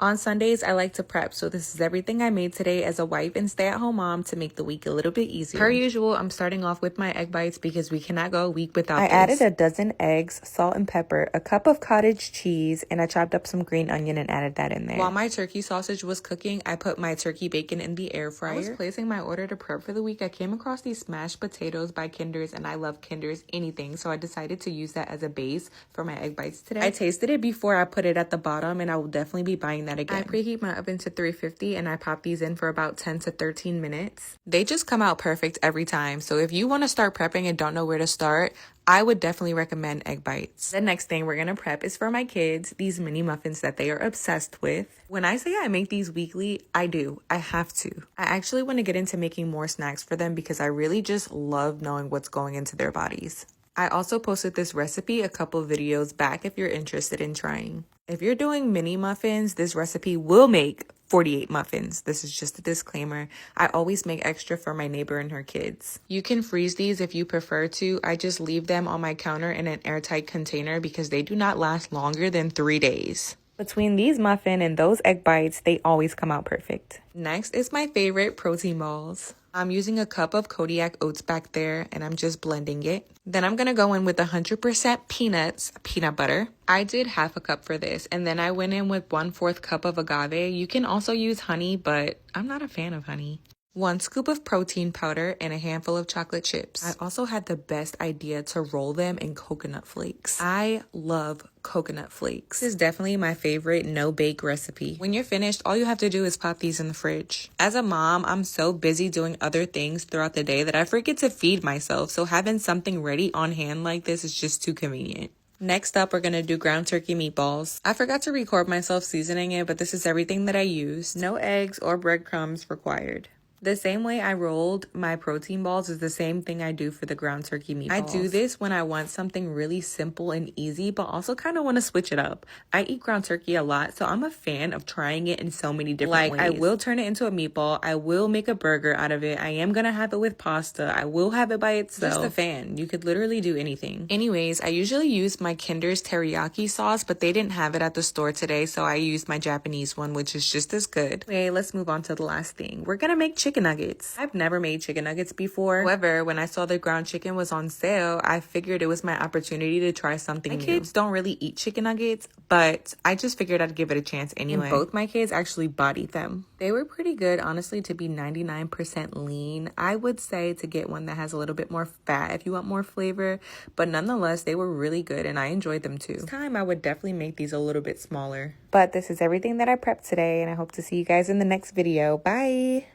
On Sundays, I like to prep, so this is everything I made today as a wife and stay-at-home mom to make the week a little bit easier. Per usual, I'm starting off with my egg bites because we cannot go a week without this. I added a dozen eggs, salt and pepper, a cup of cottage cheese, and I chopped up some green onion and added that in there. While my turkey sausage was cooking, I put my turkey bacon in the air fryer. I was placing my order to prep for the week. I came across these smashed potatoes by Kinder's, and I love Kinder's anything, so I decided to use that as a base for my egg bites today. I tasted it before I put it at the bottom, and I will definitely be buying that again. I preheat my oven to 350 and I pop these in for about 10 to 13 minutes. They just come out perfect every time. So if you want to start prepping and don't know where to start, I would definitely recommend egg bites. The next thing we're going to prep is for my kids, these mini muffins that they are obsessed with. When I say I make these weekly, I do. I have to. I actually want to get into making more snacks for them because I really just love knowing what's going into their bodies. I also posted this recipe a couple videos back if you're interested in trying. If you're doing mini muffins, this recipe will make 48 muffins. This is just a disclaimer. I always make extra for my neighbor and her kids. You can freeze these if you prefer to. I just leave them on my counter in an airtight container because they do not last longer than 3 days. Between these muffin and those egg bites, they always come out perfect. Next is my favorite, protein balls. I'm using a cup of Kodiak oats back there and I'm just blending it. Then I'm going to go in with 100% peanut butter. I did half a cup for this and then I went in with 1/4 cup of agave. You can also use honey, but I'm not a fan of honey. 1 scoop of protein powder and a handful of chocolate chips. I also had the best idea to roll them in coconut flakes. I love coconut flakes. This is definitely my favorite no-bake recipe. When you're finished, all you have to do is pop these in the fridge. As a mom, I'm so busy doing other things throughout the day that I forget to feed myself, so having something ready on hand like this is just too convenient. Next up, we're going to do ground turkey meatballs. I forgot to record myself seasoning it, but this is everything that I used. No eggs or breadcrumbs required. The same way I rolled my protein balls is the same thing I do for the ground turkey meatballs. I do this when I want something really simple and easy, but also kind of want to switch it up. I eat ground turkey a lot, so I'm a fan of trying it in so many different ways. I will turn it into a meatball. I will make a burger out of it. I am going to have it with pasta. I will have it by itself. Just a fan. You could literally do anything. Anyways, I usually use my Kinder's teriyaki sauce, but they didn't have it at the store today, so I used my Japanese one, which is just as good. Okay, let's move on to the last thing. We're going to make chicken nuggets. I've never made chicken nuggets before. However, when I saw the ground chicken was on sale, I figured it was my opportunity to try something new. My kids don't really eat chicken nuggets, but I just figured I'd give it a chance anyway. And both my kids actually bodied them. They were pretty good, honestly, to be 99% lean. I would say to get one that has a little bit more fat if you want more flavor, but nonetheless, they were really good and I enjoyed them too. This time, I would definitely make these a little bit smaller. But this is everything that I prepped today, and I hope to see you guys in the next video. Bye!